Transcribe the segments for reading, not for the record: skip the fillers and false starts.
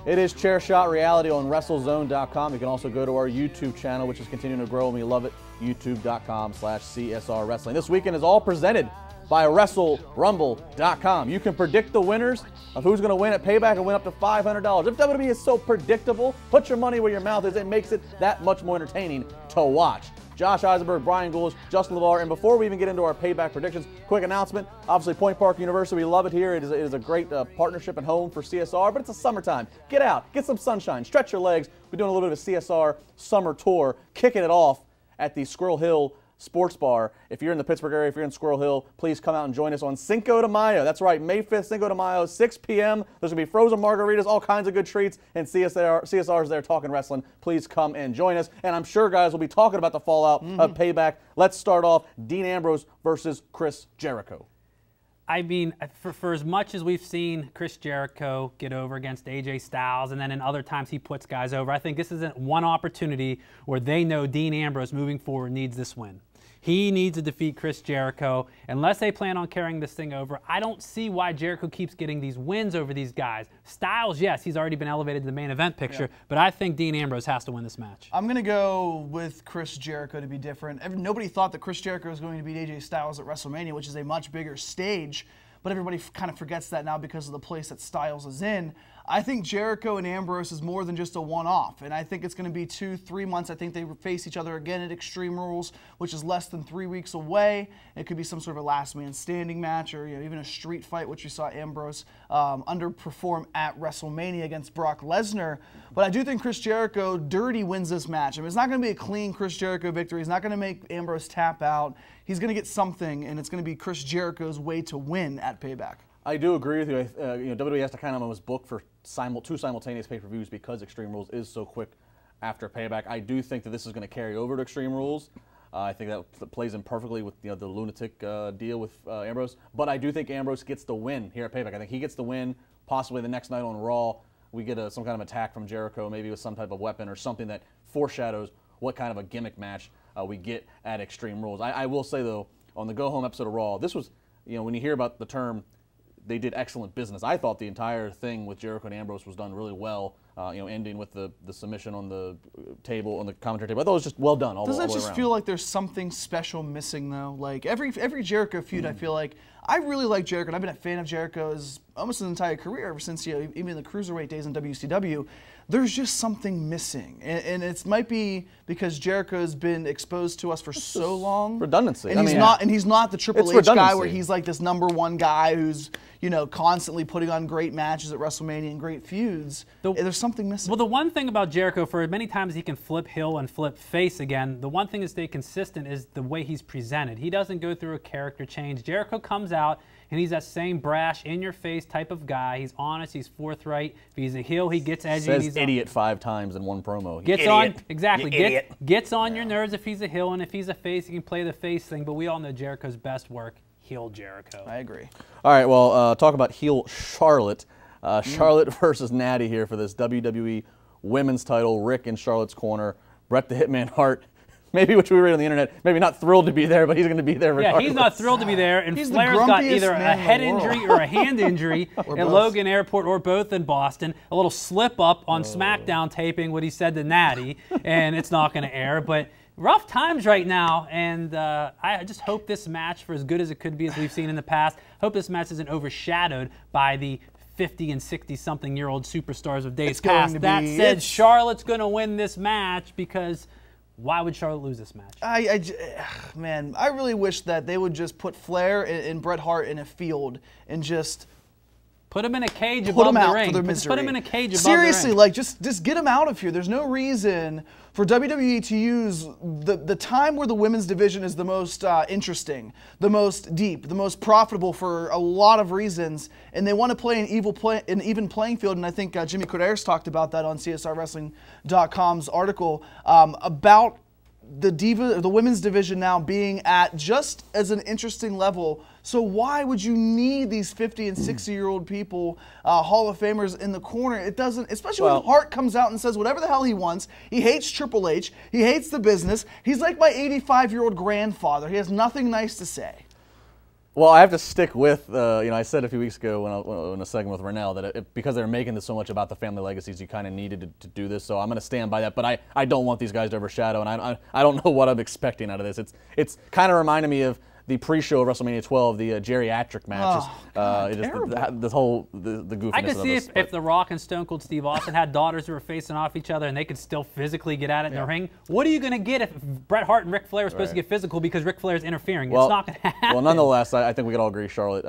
It is Chair Shot Reality on WrestleZone.com. You can also go to our YouTube channel, which is continuing to grow, and we love it. YouTube.com/CSR Wrestling. This weekend is all presented by WrestleRumble.com. You can predict the winners of who's going to win at Payback and win up to $500. If WWE is so predictable, put your money where your mouth is. It makes it that much more entertaining to watch. Josh Eisenberg, Brian Gould, Justin LeVar, and before we even get into our Payback predictions, quick announcement. Obviously, Point Park University, we love it here. It is a great partnership and home for CSR, but it's a summertime. Get out, get some sunshine, stretch your legs. We're doing a little bit of a CSR summer tour, kicking it off at the Squirrel Hill Sports Bar. If you're in the Pittsburgh area, if you're in Squirrel Hill, please come out and join us on Cinco de Mayo. That's right, May 5th, Cinco de Mayo, 6 p.m. There's going to be frozen margaritas, all kinds of good treats, and CSR's there talking wrestling. Please come and join us. And I'm sure, guys, we'll be talking about the fallout of Payback. Let's start off Dean Ambrose versus Chris Jericho. I mean, for as much as we've seen Chris Jericho get over against AJ Styles, and then in other times he puts guys over, I think this isn't one opportunity where they know Dean Ambrose moving forward needs this win. He needs to defeat Chris Jericho. Unless they plan on carrying this thing over, I don't see why Jericho keeps getting these wins over these guys. Styles, yes, he's already been elevated to the main event picture, but I think Dean Ambrose has to win this match. I'm going to go with Chris Jericho to be different. Nobody thought that Chris Jericho was going to beat AJ Styles at WrestleMania, which is a much bigger stage, but everybody kind of forgets that now because of the place that Styles is in. I think Jericho and Ambrose is more than just a one-off, and I think it's going to be 2-3 months. I think they face each other again at Extreme Rules, which is less than 3 weeks away. It could be some sort of a last man standing match, or even a street fight, which we saw Ambrose underperform at WrestleMania against Brock Lesnar. But I do think Chris Jericho dirty wins this match. I mean, it's not going to be a clean Chris Jericho victory. He's not going to make Ambrose tap out. He's going to get something, and it's going to be Chris Jericho's way to win at Payback. I do agree with you. WWE has to kind of almost book for two simultaneous pay-per-views because Extreme Rules is so quick after Payback. I do think that this is going to carry over to Extreme Rules. I think that plays in perfectly with the lunatic deal with Ambrose. But I do think Ambrose gets the win here at Payback. I think he gets the win. Possibly the next night on Raw, we get some kind of attack from Jericho, maybe with some type of weapon or something that foreshadows what kind of a gimmick match we get at Extreme Rules. I will say, though, on the go-home episode of Raw, this was, when you hear about the term, they did excellent business. I thought the entire thing with Jericho and Ambrose was done really well, ending with the submission on the table, on the commentary table. I thought it was just well done all the way around. Doesn't that just feel like there's something special missing, though? Like, every Jericho feud, I feel like, I really like Jericho, and I've been a fan of Jericho's almost his entire career, ever since, even the Cruiserweight days in WCW. There's just something missing, and it might be because Jericho's been exposed to us for so long. Redundancy. And he's not the Triple H guy where he's like this #1 guy who's constantly putting on great matches at WrestleMania and great feuds. There's something missing. Well, the one thing about Jericho, for many times he can flip heel and flip face again, the one thing to stay consistent is the way he's presented. He doesn't go through a character change. Jericho comes out and he's that same brash, in-your-face type of guy. He's honest, he's forthright. If he's a heel, he gets edgy. Says idiot 5 times in one promo. Gets on your nerves if he's a heel, and if he's a face, he can play the face thing. But we all know Jericho's best work, heel Jericho. I agree. All right, well, talk about heel Charlotte. Charlotte versus Natty here for this WWE Women's title. Rick in Charlotte's corner. Bret the Hitman Hart. Maybe, which we read on the internet, maybe not thrilled to be there, but he's going to be there regardless. Yeah, he's not thrilled to be there, and Flair's got either a head injury or a hand injury in Logan Airport, or both in Boston. A little slip-up on SmackDown taping what he said to Natty, and it's not going to air. But rough times right now, and I just hope this match, for as good as it could be as we've seen in the past, hope this match isn't overshadowed by the 50 and 60-something-year-old superstars of days past. That said, Charlotte's going to win this match because... why would Charlotte lose this match? Man, I really wish that they would just put Flair and Bret Hart in a field and just put him in a cage above the ring. Put him in a cage above the ring. Seriously, like just get him out of here. There's no reason for WWE to use the time where the women's division is the most interesting, the most deep, the most profitable for a lot of reasons, and they want to play an even playing field. And I think Jimmy Corderas talked about that on CSRWrestling.com's article about the women's division now being at just as an interesting level. So why would you need these 50 and 60-year-old people, Hall of Famers in the corner? It doesn't, especially when Hart comes out and says whatever the hell he wants. He hates Triple H. He hates the business. He's like my 85-year-old grandfather. He has nothing nice to say. Well, I have to stick with, I said a few weeks ago in a segment with Rennell that because they're making this so much about the family legacies, you kind of needed to do this. So I'm going to stand by that. But I don't want these guys to overshadow, and I don't know what I'm expecting out of this. It's kind of reminding me of the pre-show of WrestleMania 12, the geriatric matches. Oh, God, the goofiness. I could of see this, if The Rock and Stone Cold Steve Austin had daughters who were facing off each other and they could still physically get at it in the ring. What are you going to get if Bret Hart and Ric Flair are supposed to get physical because Ric Flair's interfering? It's not going to happen. Well, nonetheless, I think we could all agree Charlotte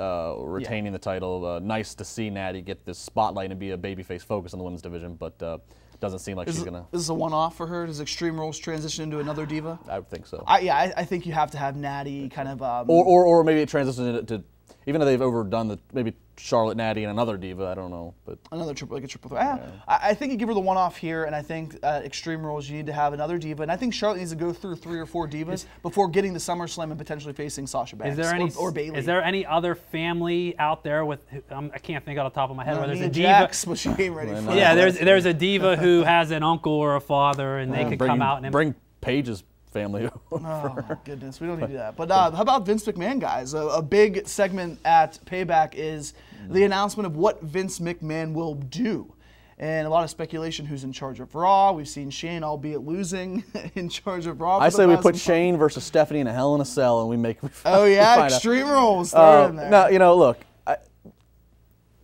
retaining the title. Nice to see Natty get this spotlight and be a babyface focus in the women's division, but doesn't seem like she's going to. Is this a one-off for her? Does Extreme Rules transition into another diva? I would think so. I think you have to have Natty kind of. Or maybe it transitions into, even though they've overdone maybe Charlotte, Natty, and another diva. I don't know, but another triple threat. Yeah. I think you give her the one-off here, and I think Extreme Rules you need to have another diva, and I think Charlotte needs to go through 3 or 4 divas before getting to SummerSlam and potentially facing Sasha Banks or Bayley. Is there any other family out there with? I can't think off the top of my head where there's a diva. Jax, but she ain't ready for yeah, there's a diva who has an uncle or a father, and they could come out and bring Paige's family over. Oh my goodness, we don't need to do that. But how about Vince McMahon, guys? A big segment at Payback is the announcement of what Vince McMahon will do. And a lot of speculation who's in charge of Raw. We've seen Shane, albeit losing, in charge of Raw. I say we put Shane versus Stephanie in a Hell in a Cell, and we make. Oh yeah, Extreme Rules. Throw it in there. No, look.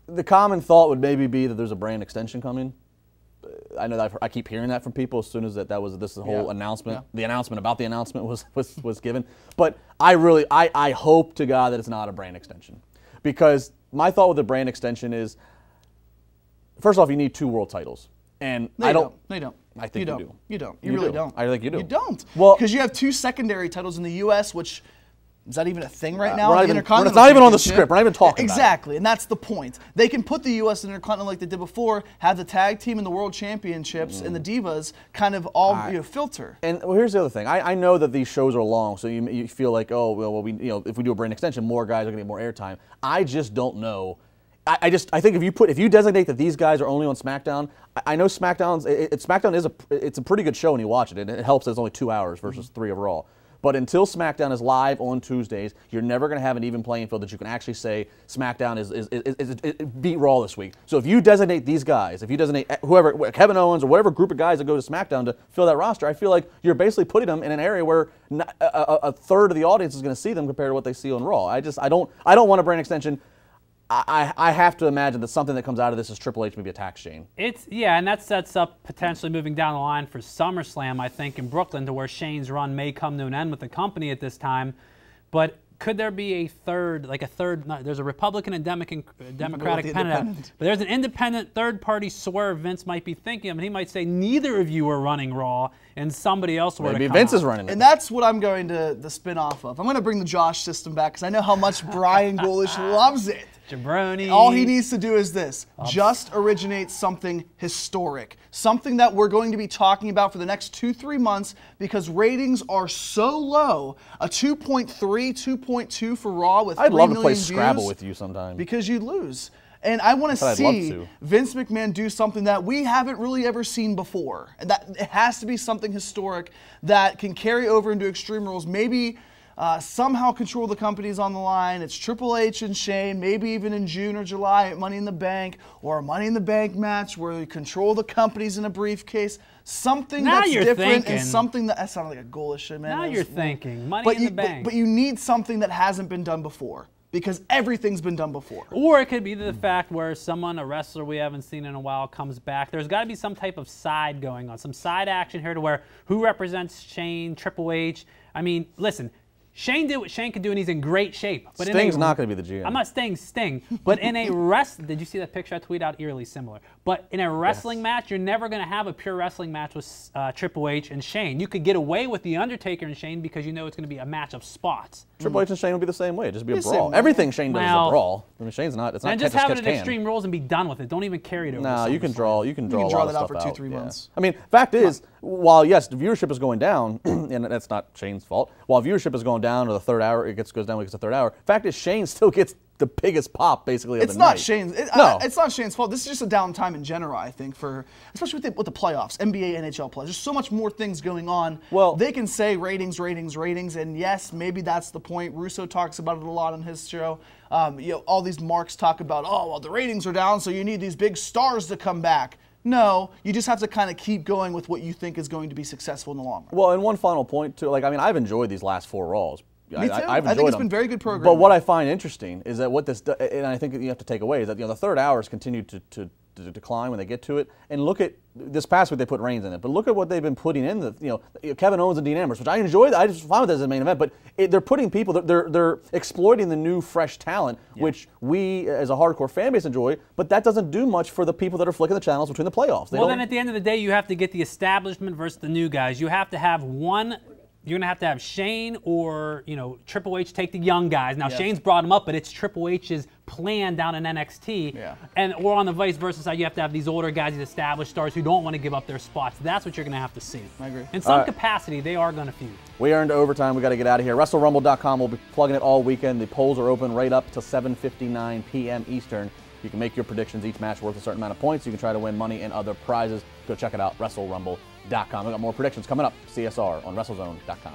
The common thought would maybe be that there's a brand extension coming. I know that I keep hearing that from people as soon as this whole announcement, the announcement about the announcement was given. But I hope to God that it's not a brand extension, because my thought with the brand extension is, first off, you need 2 world titles, and No, you don't. I think you do. You don't. You really don't. I think you do. You don't. Well, because you have 2 secondary titles in the U.S., which. Is that even a thing right now? It's not even on the script. We're not even talking about it. Exactly, and that's the point. They can put the U.S. Intercontinental like they did before, have the tag team and the World Championships and the Divas kind of all filter. And here's the other thing. I know that these shows are long, so you feel like, oh, well, if we do a brand extension, more guys are going to get more airtime. I just don't know. I think if you designate that these guys are only on SmackDown, I know SmackDown is a pretty good show when you watch it, and it helps that it's only 2 hours versus 3 of Raw. But until SmackDown is live on Tuesdays, you're never going to have an even playing field that you can actually say SmackDown is beat Raw this week. So if you designate these guys, if you designate whoever, Kevin Owens or whatever group of guys that go to SmackDown to fill that roster, I feel like you're basically putting them in an area where a third of the audience is going to see them compared to what they see on Raw. I don't want a brand extension. I have to imagine that something that comes out of this is Triple H maybe attacks Shane. And that sets up potentially moving down the line for SummerSlam, I think, in Brooklyn, to where Shane's run may come to an end with the company at this time. But could there be a third? There's a Republican and Democratic pennant, but there's an independent third-party swerve Vince might be thinking of, and he might say neither of you are running Raw, and somebody else were to come Maybe Vince out. is running it. And that's what I'm going to spin off of. I'm going to bring the Josh system back because I know how much Brian Ghoulish loves it. Jabroni. All he needs to do is this. Just originate something historic. Something that we're going to be talking about for the next 2-3 months because ratings are so low. A 2.3, 2.2 for Raw with 3 million views. I'd love to play Scrabble with you sometime. Because you'd lose. And I want to see Vince McMahon do something that we haven't really ever seen before. And that it has to be something historic that can carry over into Extreme Rules. Maybe somehow control the companies on the line. It's Triple H and Shane, maybe even in June or July at Money in the Bank, or a Money in the Bank match where you control the companies in a briefcase. Something that's different and something that sounded like a ghoulish shit, man. Now you're thinking Money in the Bank. But you need something that hasn't been done before. Because everything's been done before. Or it could be the fact where a wrestler we haven't seen in a while, comes back. There's got to be some type of side going on, some side action here to where who represents Shane, Triple H. I mean, listen, Shane did what Shane could do, and he's in great shape. But Sting's not going to be the GM. I'm not saying Sting, but in a did you see that picture I tweeted out? Eerily similar. But in a wrestling match, you're never going to have a pure wrestling match with Triple H and Shane. You could get away with The Undertaker and Shane because you know it's going to be a match of spots. Triple H and Shane would be the same way. It'd just be a brawl. Everything Shane does is a brawl. I mean, Shane's not. It's not. And just have it at Extreme Rules and be done with it. Don't even carry it over. No, you can draw. You can draw that out for 2-3 months. I mean, fact is, while yes, the viewership is going down, and that's not Shane's fault. While viewership is going down, or the third hour, goes down when it gets the third hour. Fact is, Shane still gets the biggest pop basically of it's the not night. Shane's. No. It's not Shane's fault. This is just a downtime in general, I think, especially with the playoffs, NBA, NHL playoffs. There's so much more things going on. Well, they can say ratings, and yes, maybe that's the point. Russo talks about it a lot on his show. All these marks talk about, oh, well, the ratings are down, so you need these big stars to come back. No, you just have to kind of keep going with what you think is going to be and the long run. Well, and one final point too. Like, I mean, I've enjoyed these last 4 Raws. Me too. I've I think it's them. been very good programming. But what I find interesting is that what this, and I think that you have to take away, is that the third hours continue to decline when they get to it. And look at this past week, they put Reigns in it, but look at what they've been putting in. Kevin Owens and Dean Ambrose, which I enjoyed. I just found it as a main event. But they're putting people. They're exploiting the new, fresh talent, which we as a hardcore fan base enjoy. But that doesn't do much for the people that are flicking the channels between the playoffs. Well, then at the end of the day, you have to get the establishment versus the new guys. You have to have one. You're going to have Shane or, Triple H take the young guys. Now, Shane's brought them up, but it's Triple H's plan down in NXT. Yeah. And or on the vice versa side, you have to have these older guys, these established stars who don't want to give up their spots. That's what you're going to have to see. I agree. In some capacity, they are going to feud. We earned overtime. We got to get out of here. WrestleRumble.com. We'll be plugging it all weekend. The polls are open right up till 7:59 p.m. Eastern. You can make your predictions. Each match worth a certain amount of points. You can try to win money and other prizes. Go check it out, WrestleRumble.com. We've got more predictions coming up. CSR on WrestleZone.com.